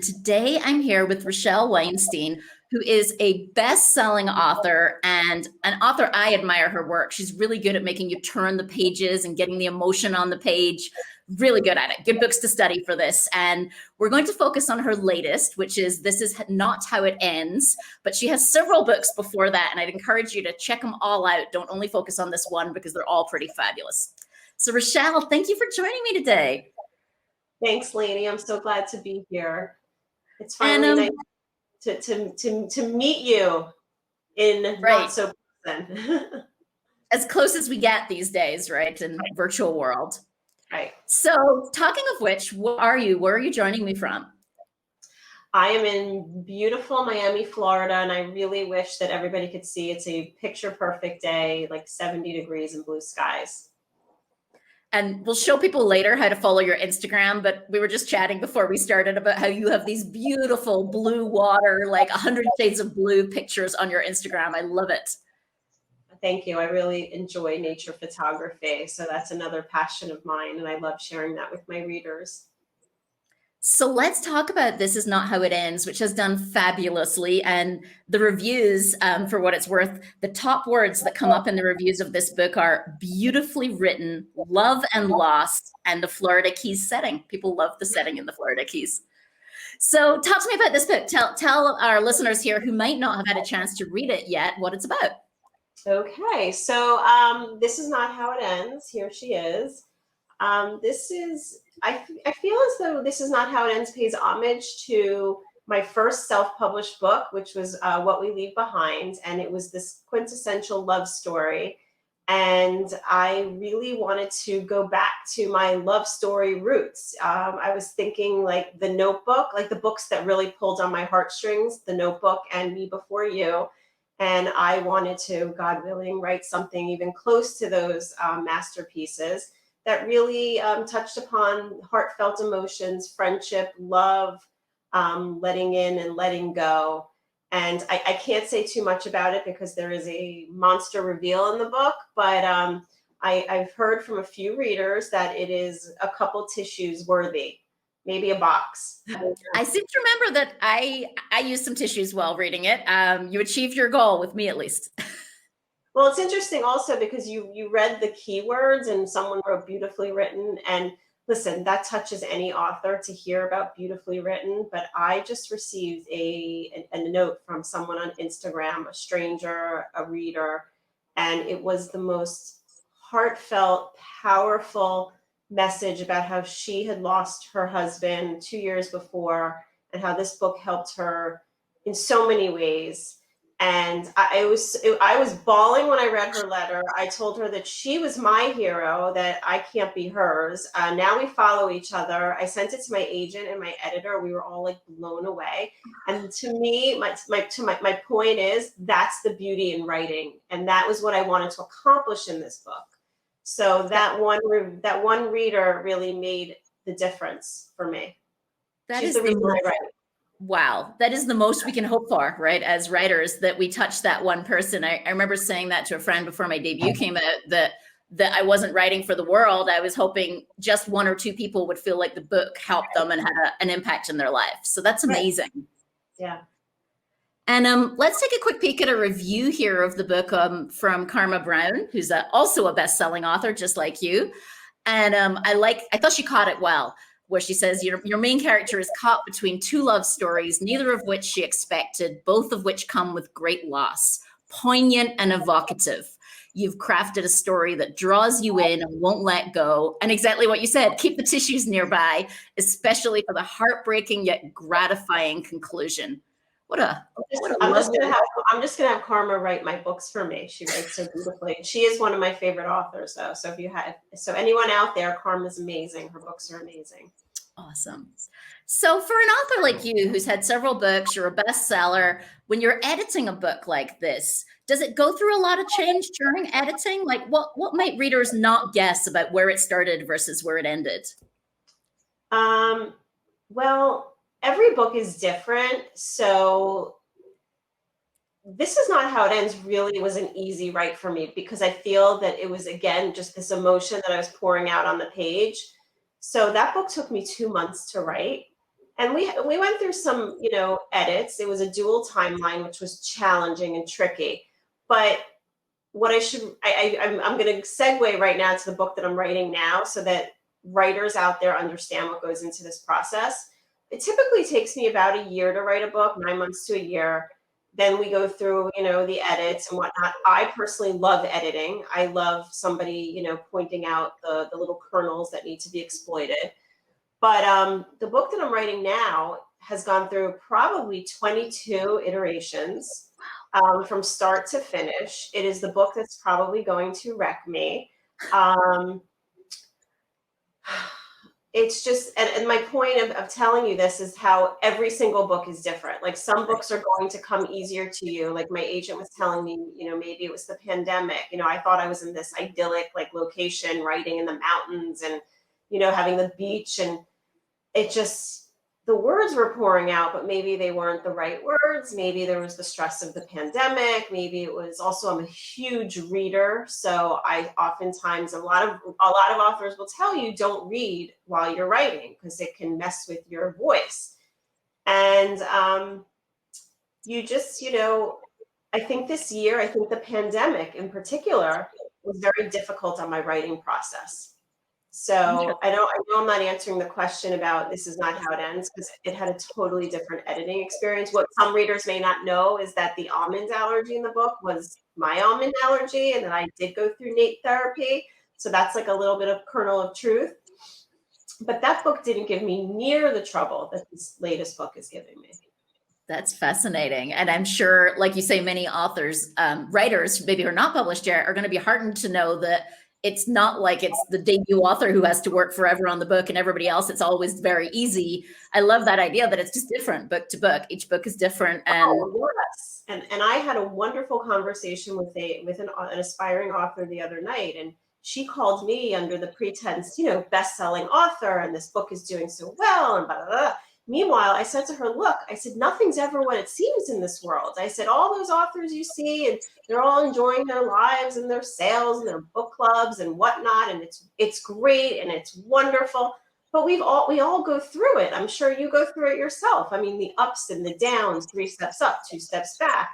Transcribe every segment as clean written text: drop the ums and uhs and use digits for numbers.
Today I'm here with Rochelle Weinstein, who is a best-selling author and an author. I admire her work. She's really good at making you turn the pages and getting the emotion on the page. Really good at it. Good books to study for this. And we're going to focus on her latest, which is This Is Not How It Ends. But she has several books before that, and I'd encourage you to check them all out. Don't only focus on this one because they're all pretty fabulous. So Rochelle, thank you for joining me today. Thanks, Lainey. I'm so glad to be here. It's finally nice to meet you in not so person. As close as we get these days, right? In virtual world. Right. So talking of which, where are you joining me from? I am in beautiful Miami, Florida, and I really wish that everybody could see. It's a picture perfect day, like 70 degrees and blue skies. And we'll show people later how to follow your Instagram, but we were just chatting before we started about how you have these beautiful blue water, like 100 shades of blue pictures on your Instagram. I love it. Thank you. I really enjoy nature photography. So that's another passion of mine, and I love sharing that with my readers. So let's talk about This Is Not How It Ends, which has done fabulously. And the reviews, for what it's worth, the top words that come up in the reviews of this book are beautifully written, love and loss, and the Florida Keys setting. People love the setting in the Florida Keys. So talk to me about this book. Tell our listeners here who might not have had a chance to read it yet what it's about. Okay, so This Is Not How It Ends. Here she is. I feel as though This Is Not How It Ends pays homage to my first self-published book, which was What We Leave Behind. And it was this quintessential love story. And I really wanted to go back to my love story roots. I was thinking like The Notebook, like the books that really pulled on my heartstrings, The Notebook and Me Before You. And I wanted to, God willing, write something even close to those masterpieces that really touched upon heartfelt emotions, friendship, love, letting in and letting go. And I can't say too much about it because there is a monster reveal in the book, but I've heard from a few readers that it is a couple tissues worthy, maybe a box. I seem to remember that I used some tissues while reading it. You achieved your goal with me, at least. Well, it's interesting also because you read the keywords and someone wrote beautifully written. And listen, that touches any author to hear about beautifully written. But I just received a note from someone on Instagram, a stranger, a reader, and it was the most heartfelt, powerful message about how she had lost her husband 2 years before and how this book helped her in so many ways. And I was bawling when I read her letter. I told her that she was my hero, that I can't be hers. Now we follow each other. I sent it to my agent and my editor. We were all like blown away. And to me, my point is that's the beauty in writing, and that was what I wanted to accomplish in this book. So that one reader really made the difference for me. She's the reason I write. Wow, that is the most we can hope for, right? As writers, that we touch that one person. I remember saying that to a friend before my debut came out, that I wasn't writing for the world. I was hoping just one or two people would feel like the book helped them and had an impact in their life. So that's amazing. Yeah. And let's take a quick peek at a review here of the book from Karma Brown, who's also a best-selling author, just like you. And I thought she caught it well, where she says, your main character is caught between two love stories, neither of which she expected, both of which come with great loss. Poignant and evocative. You've crafted a story that draws you in and won't let go. And exactly what you said, keep the tissues nearby, especially for the heartbreaking yet gratifying conclusion. I'm just gonna have Karma write my books for me. She writes so beautifully. She is one of my favorite authors, though. So anyone out there, Karma's amazing. Her books are amazing. Awesome. So for an author like you, who's had several books, you're a bestseller. When you're editing a book like this, does it go through a lot of change during editing? Like what might readers not guess about where it started versus where it ended? Well, every book is different. So This Is Not How It Ends really was an easy write for me because I feel that it was, again, just this emotion that I was pouring out on the page. So that book took me 2 months to write. And we went through some, edits. It was a dual timeline, which was challenging and tricky. But what I should I'm going to segue right now to the book that I'm writing now, so that writers out there understand what goes into this process. It typically takes me about a year to write a book, 9 months to a year. Then we go through, the edits and whatnot. I personally love editing. I love somebody, pointing out the little kernels that need to be exploited. But the book that I'm writing now has gone through probably 22 iterations, from start to finish. It is the book that's probably going to wreck me. Um, it's just, and my point of telling you this is how every single book is different. Like, some books are going to come easier to you. Like, my agent was telling me, maybe it was the pandemic. I thought I was in this idyllic, like, location, writing in the mountains and, having the beach, and it just, the words were pouring out, but maybe they weren't the right words. Maybe there was the stress of the pandemic. Maybe it was also, I'm a huge reader. So I oftentimes, a lot of authors will tell you, don't read while you're writing because it can mess with your voice. And you just, I think this year, I think the pandemic in particular was very difficult on my writing process. So I know I'm not answering the question about this is not how it ends, because it had a totally different editing experience. What some readers may not know is that the almond allergy in the book was my almond allergy, and that I did go through NAEP therapy. So that's like a little bit of kernel of truth. But that book didn't give me near the trouble that this latest book is giving me. That's fascinating. And I'm sure, like you say, many authors, writers, maybe who are not published yet, are going to be heartened to know that it's not like it's the debut author who has to work forever on the book and everybody else, it's always very easy. I love that idea that it's just different book to book. Each book is different. And yes. And I had a wonderful conversation with an aspiring author the other night, and she called me under the pretense, best-selling author, and this book is doing so well, and blah, blah, blah. Meanwhile, I said to her, look, I said, nothing's ever what it seems in this world. I said, all those authors you see, and they're all enjoying their lives and their sales and their book clubs and whatnot. And it's great and it's wonderful. But we all go through it. I'm sure you go through it yourself. I mean, the ups and the downs, 3 steps up, 2 steps back.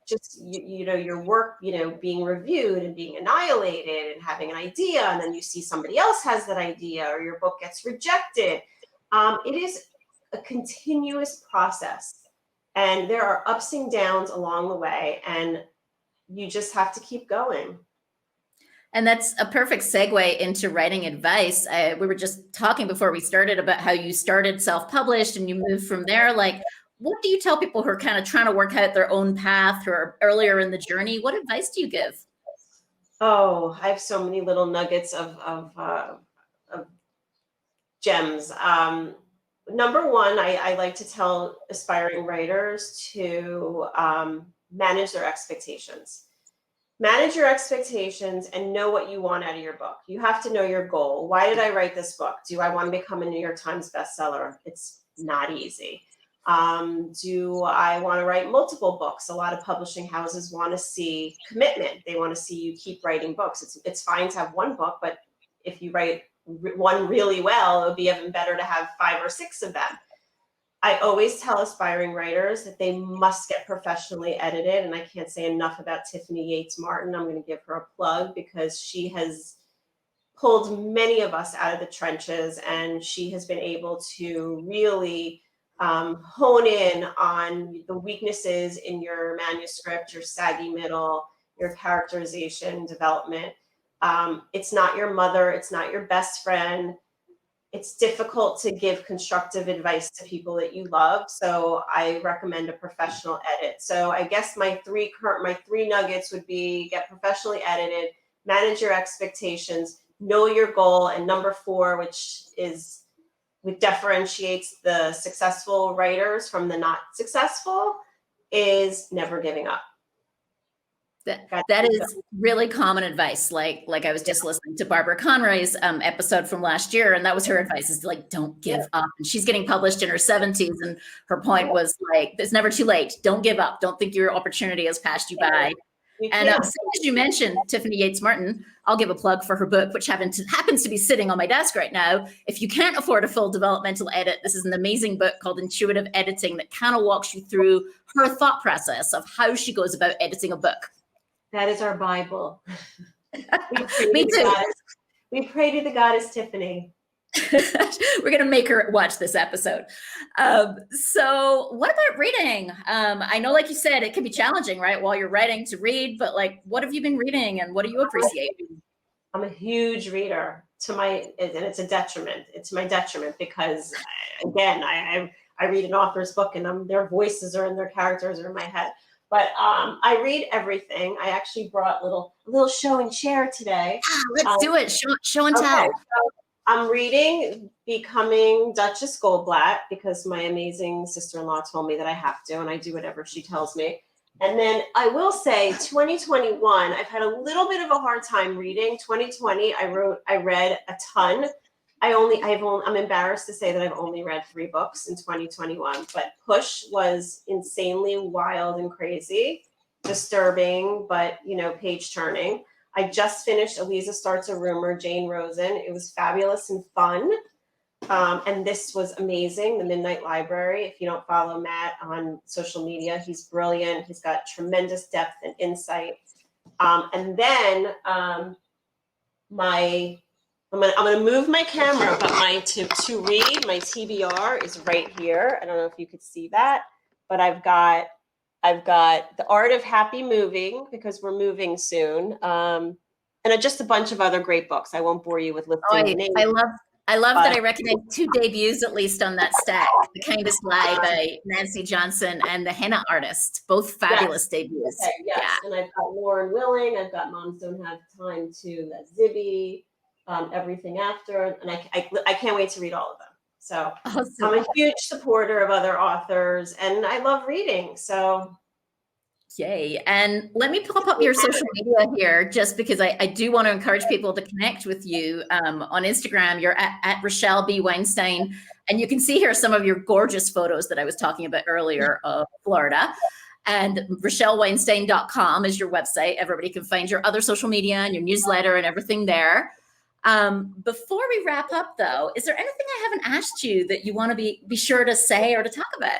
Just your work, being reviewed and being annihilated and having an idea, and then you see somebody else has that idea, or your book gets rejected. It is a continuous process, and there are ups and downs along the way, and you just have to keep going. And that's a perfect segue into writing advice. We were just talking before we started about how you started self-published and you moved from there. Like, what do you tell people who are kind of trying to work out their own path or earlier in the journey? What advice do you give? Oh, I have so many little nuggets of gems. Number one, I like to tell aspiring writers to manage their expectations. Manage your expectations and know what you want out of your book. You have to know your goal. Why did I write this book? Do I want to become a New York Times bestseller? It's not easy. Do I want to write multiple books? A lot of publishing houses want to see commitment. They want to see you keep writing books. It's fine to have one book, but if you write one really well, it would be even better to have 5 or 6 of them. I always tell aspiring writers that they must get professionally edited. And I can't say enough about Tiffany Yates Martin. I'm going to give her a plug because she has pulled many of us out of the trenches, and she has been able to really hone in on the weaknesses in your manuscript, your saggy middle, your characterization development. It's not your mother. It's not your best friend. It's difficult to give constructive advice to people that you love. So I recommend a professional edit. So I guess my three nuggets would be: get professionally edited, manage your expectations, know your goal, and number 4, which differentiates the successful writers from the not successful, is never giving up. That is really common advice. Like I was just listening to Barbara Conroy's episode from last year, and that was her advice: is like, don't give up. And she's getting published in her 70s, and her point was like, it's never too late. Don't give up. Don't think your opportunity has passed you by. You And can. same as you mentioned, Tiffany Yates Martin, I'll give a plug for her book, which happens to be sitting on my desk right now. If you can't afford a full developmental edit, this is an amazing book called Intuitive Editing that kind of walks you through her thought process of how she goes about editing a book. That is our Bible. Me too. We pray to the goddess Tiffany. We're going to make her watch this episode. So what about reading? I know, like you said, it can be challenging, right? While you're writing to read, but like, what have you been reading and what do you appreciate? I'm a huge reader and it's a detriment. It's my detriment because again, I read an author's book and their voices are in their characters are in my head. But I read everything. I actually brought a little show and share today. Let's do it. Show and tell. So I'm reading Becoming Duchess Goldblatt because my amazing sister-in-law told me that I have to, and I do whatever she tells me. And then I will say 2021, I've had a little bit of a hard time reading. 2020, I read a ton. I'm embarrassed to say that I've only read 3 books in 2021, but Push was insanely wild and crazy, disturbing, but page turning. I just finished Eliza Starts a Rumor, Jane Rosen. It was fabulous and fun. And this was amazing, The Midnight Library. If you don't follow Matt on social media, he's brilliant. He's got tremendous depth and insight. And then I'm gonna move my camera, but to read, my TBR is right here. I don't know if you could see that, but I've got The Art of Happy Moving because we're moving soon. And just a bunch of other great books. I won't bore you with listing the names. I love that I recognize 2 debuts at least on that stack. The Kindest Lie by Nancy Johnson and The Henna Artist, both fabulous debuts. Okay, yes. Yeah. And I've got Lauren Willing. I've got Moms Don't Have Time to, Zibby, Everything After, and I can't wait to read all of them. So awesome. I'm a huge supporter of other authors, and I love reading. So. Yay. And let me pop up your social media here, just because I do want to encourage people to connect with you on Instagram. You're at Rochelle B. Weinstein. And you can see here some of your gorgeous photos that I was talking about earlier of Florida. And RochelleWeinstein.com is your website. Everybody can find your other social media and your newsletter and everything there. Before we wrap up, though, is there anything I haven't asked you that you want to be sure to say or to talk about?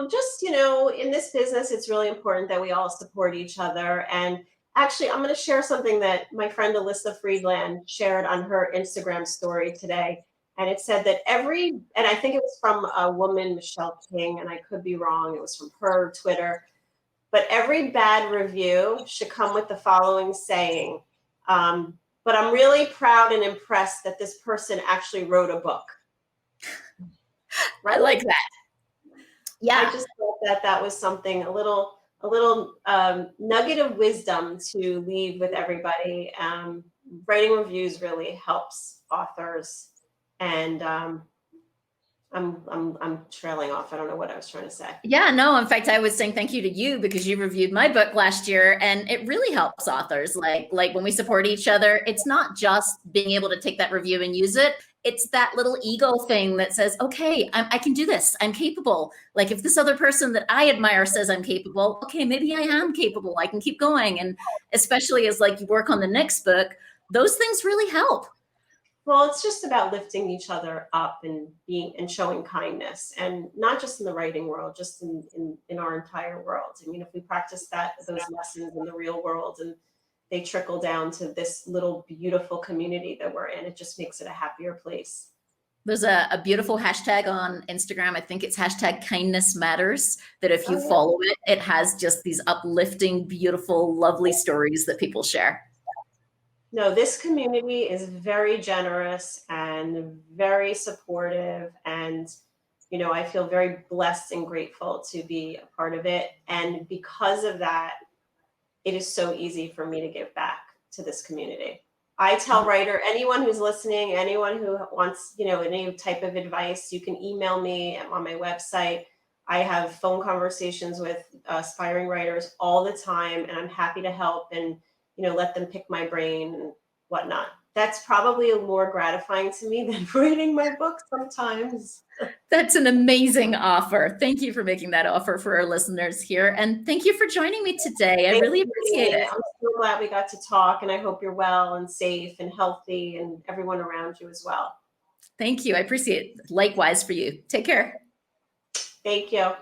Just, in this business, it's really important that we all support each other. And actually, I'm going to share something that my friend Alyssa Friedland shared on her Instagram story today. And it said that and I think it was from a woman, Michelle King, and I could be wrong. It was from her Twitter. But every bad review should come with the following saying, but I'm really proud and impressed that this person actually wrote a book. Right? I like that. Yeah, I just thought that was something, a little nugget of wisdom to leave with everybody. Writing reviews really helps authors, and I'm trailing off. I don't know what I was trying to say. Yeah, no, in fact, I was saying thank you to you because you reviewed my book last year, and it really helps authors. Like when we support each other, it's not just being able to take that review and use it. It's that little ego thing that says, okay, I can do this. I'm capable. Like if this other person that I admire says I'm capable, okay, maybe I am capable. I can keep going. And especially as you work on the next book, those things really help. Well, it's just about lifting each other up and showing kindness, and not just in the writing world, just in our entire world. I mean, if we practice those lessons in the real world, and they trickle down to this little beautiful community that we're in, it just makes it a happier place. There's a beautiful hashtag on Instagram. I think it's #KindnessMatters, that if you follow it, it has just these uplifting, beautiful, lovely stories that people share. No, this community is very generous and very supportive. And, I feel very blessed and grateful to be a part of it. And because of that, it is so easy for me to give back to this community. I tell anyone who's listening, anyone who wants, any type of advice, you can email me on my website. I have phone conversations with aspiring writers all the time, and I'm happy to help and, let them pick my brain and whatnot. that's probably more gratifying to me than reading my book sometimes. That's an amazing offer. Thank you for making that offer for our listeners here. And thank you for joining me today. I really appreciate it. I'm so glad we got to talk, and I hope you're well and safe and healthy, and everyone around you as well. Thank you. I appreciate it. Likewise for you. Take care. Thank you.